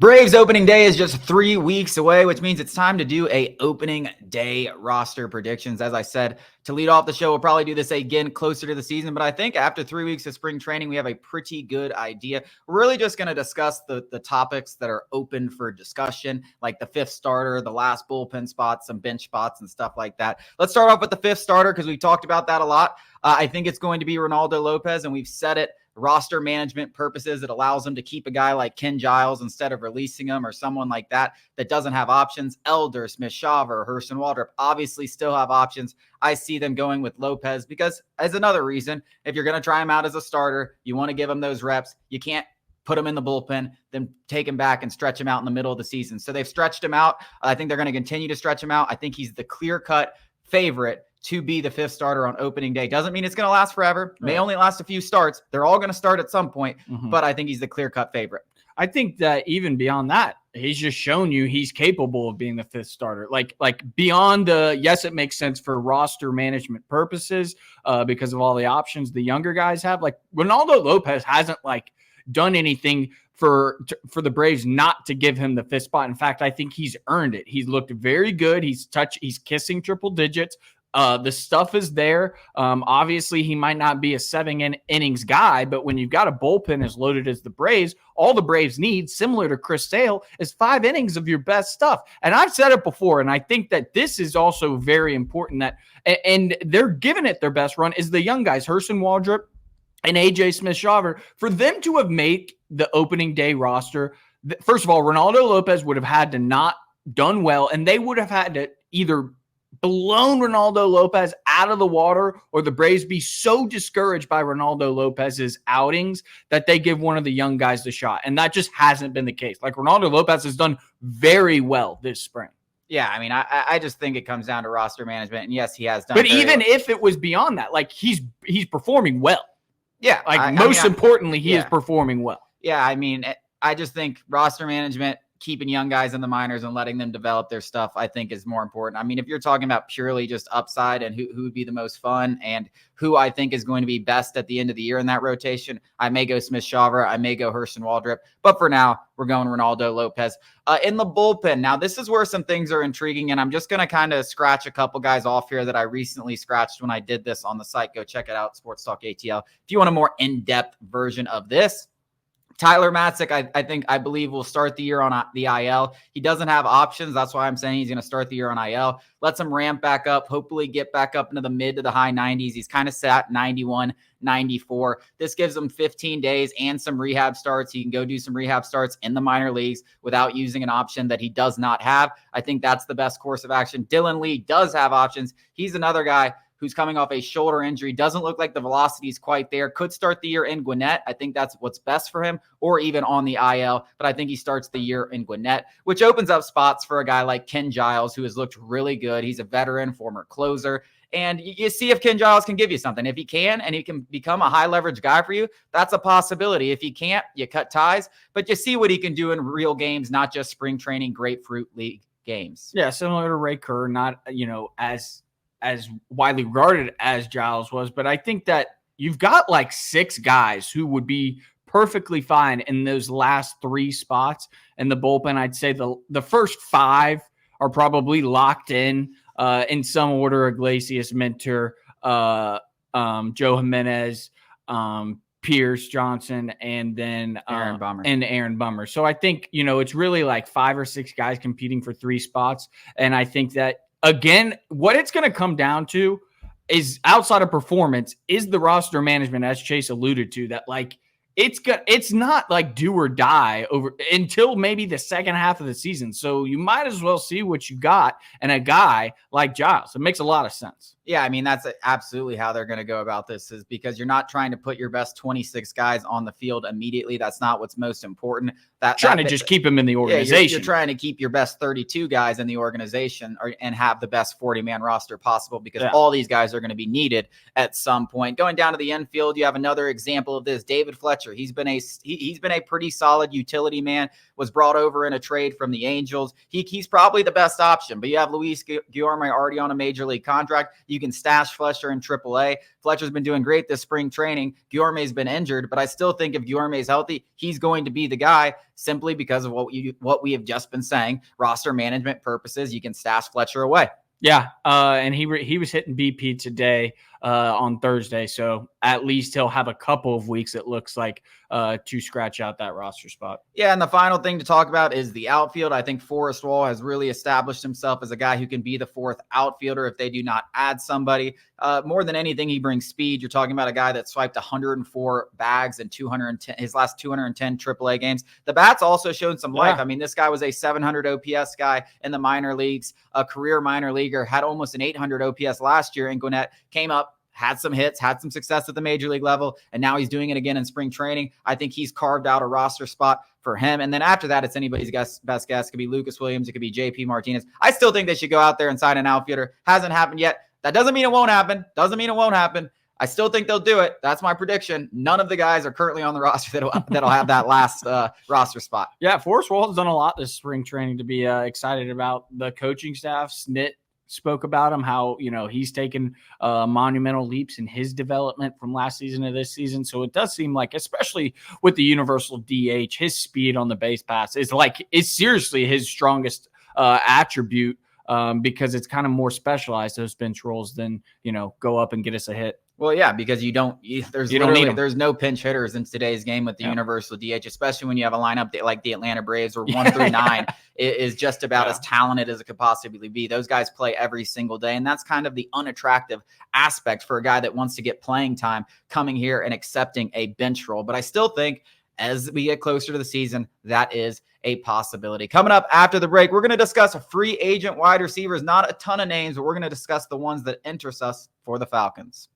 Braves opening day is just 3 weeks away, which means it's time to do a opening day roster predictions. As I said, to lead off the show, we'll probably do this again closer to the season, but I think after 3 weeks of spring training, we have a pretty good idea. We're really just going to discuss the topics that are open for discussion, like the fifth starter, the last bullpen spots, some bench spots, and stuff like that. Let's start off with the fifth starter because we talked about that a lot. I think it's going to be Ronaldo Lopez, and we've said it. Roster management purposes, it allows them to keep a guy like Ken Giles instead of releasing him, or someone like that doesn't have options. Elder, Smith-Shawver, Hurston Waldrop obviously still have options. I see them going with Lopez because, as another reason, if you're going to try him out as a starter, you want to give him those reps. You can't put him in the bullpen, then take him back and stretch him out in the middle of the season. So they've stretched him out. I think they're going to continue to stretch him out. I think he's the clear-cut favorite to be the fifth starter on opening day. Doesn't mean it's going to last forever. May only last a few starts. They're all going to start at some point, but I think he's the clear-cut favorite. I think that even beyond that, he's just shown you he's capable of being the fifth starter. Like beyond the, yes, it makes sense for roster management purposes because of all the options the younger guys have. Like Ronaldo Lopez hasn't done anything for the Braves not to give him the fifth spot. In fact, I think he's earned it. He's looked very good. He's kissing triple digits. The stuff is there. Obviously, he might not be a 7 innings guy, but when you've got a bullpen as loaded as the Braves, all the Braves need, similar to Chris Sale, is 5 innings of your best stuff. And I've said it before, and I think that this is also very important that, and they're giving it their best run, is the young guys, Hurston Waldrop and AJ Smith-Shawver, for them to have made the opening day roster. First of all, Ronaldo Lopez would have had to not done well, and they would have had to either blown Ronaldo Lopez out of the water, or the Braves be so discouraged by Ronaldo Lopez's outings that they give one of the young guys the shot. And that just hasn't been the case. Like Ronaldo Lopez has done very well this spring. Yeah, I mean, I just think it comes down to roster management. And yes, he has done. But even if it was beyond that, he's performing well. Yeah. Importantly, he is performing well. Yeah, I mean, I just think roster management, keeping young guys in the minors and letting them develop their stuff, I think is more important. I mean, if you're talking about purely just upside and who would be the most fun and who I think is going to be best at the end of the year in that rotation, I may go Smith-Shawver, I may go Hurston Waldrop, but for now, we're going Ronaldo Lopez. In the bullpen, now this is where some things are intriguing, and I'm just going to kind of scratch a couple guys off here that I recently scratched when I did this on the site. Go check it out, Sports Talk ATL. If you want a more in-depth version of this, Tyler Matzik, I believe will start the year on the IL. He doesn't have options. That's why I'm saying he's going to start the year on IL. Let's him ramp back up, hopefully get back up into the mid to the high 90s. He's kind of sat 91, 94. This gives him 15 days and some rehab starts. He can go do some rehab starts in the minor leagues without using an option that he does not have. I think that's the best course of action. Dylan Lee does have options. He's another guy who's coming off a shoulder injury, doesn't look like the velocity is quite there, could start the year in Gwinnett. I think that's what's best for him, or even on the IL, but I think he starts the year in Gwinnett, which opens up spots for a guy like Ken Giles, who has looked really good. He's a veteran, former closer, and you see if Ken Giles can give you something. If he can, and he can become a high leverage guy for you, that's a possibility. If he can't, you cut ties, but you see what he can do in real games, not just spring training, grapefruit league games. Yeah, similar to Ray Kerr, not, as widely regarded as Giles was, but I think that you've got 6 guys who would be perfectly fine in those last 3 spots in the bullpen. I'd say the first 5 are probably locked in some order: Iglesias, Minter, Joe Jimenez, Pierce, Johnson, and then Aaron Bummer. So I think, it's really 5 or 6 guys competing for 3 spots. And I think that, again, what it's going to come down to is, outside of performance, is the roster management, as Chase alluded to, that it's not do or die over until maybe the second half of the season. So you might as well see what you got in a guy like Giles. It makes a lot of sense. Yeah, I mean, that's absolutely how they're going to go about this, is because you're not trying to put your best 26 guys on the field immediately. That's not what's most important. Trying to just keep them in the organization. You're trying to keep your best 32 guys in the organization and have the best 40-man roster possible, because all these guys are going to be needed at some point. Going down to the infield, you have another example of this. David Fletcher Fletcher. He's been a pretty solid utility man, was brought over in a trade from the Angels. He's probably the best option, but you have Luis Guillorme already on a major league contract. You can stash Fletcher in AAA. Fletcher's been doing great this spring training. Guillorme's been injured, but I still think if Guillorme is healthy, he's going to be the guy simply because of what we have just been saying. Roster management purposes, you can stash Fletcher away. Yeah, and he was hitting BP today on Thursday, so at least he'll have a couple of weeks, it looks like, to scratch out that roster spot. Yeah, and the final thing to talk about is the outfield. I think Forrest Wall has really established himself as a guy who can be the fourth outfielder if they do not add somebody. More than anything, he brings speed. You're talking about a guy that swiped 104 bags in his last 210 AAA games. The bat's also showed some life. I mean, this guy was a 700 OPS guy in the minor leagues, a career minor leaguer, had almost an 800 OPS last year, and Gwinnett came up, had some hits, had some success at the major league level, and now he's doing it again in spring training. I think he's carved out a roster spot for him. And then after that, it's anybody's best guess. It could be Lucas Williams. It could be JP Martinez. I still think they should go out there and sign an outfielder. Hasn't happened yet. That doesn't mean it won't happen. I still think they'll do it. That's my prediction. None of the guys are currently on the roster that'll have that last roster spot. Yeah, Forrest Wall has done a lot this spring training to be excited about. The coaching staff, Snit, spoke about him, how, he's taken monumental leaps in his development from last season to this season. So it does seem like, especially with the universal DH, his speed on the base pass is seriously his strongest attribute, because it's kind of more specialized, those bench roles, than, go up and get us a hit. Well, yeah, because there's no pinch hitters in today's game with the universal DH, especially when you have a lineup like the Atlanta Braves, where 1 through 9 is just about as talented as it could possibly be. Those guys play every single day, and that's kind of the unattractive aspect for a guy that wants to get playing time, coming here and accepting a bench role. But I still think as we get closer to the season, that is a possibility. Coming up after the break, we're going to discuss free agent wide receivers. Not a ton of names, but we're going to discuss the ones that interest us for the Falcons.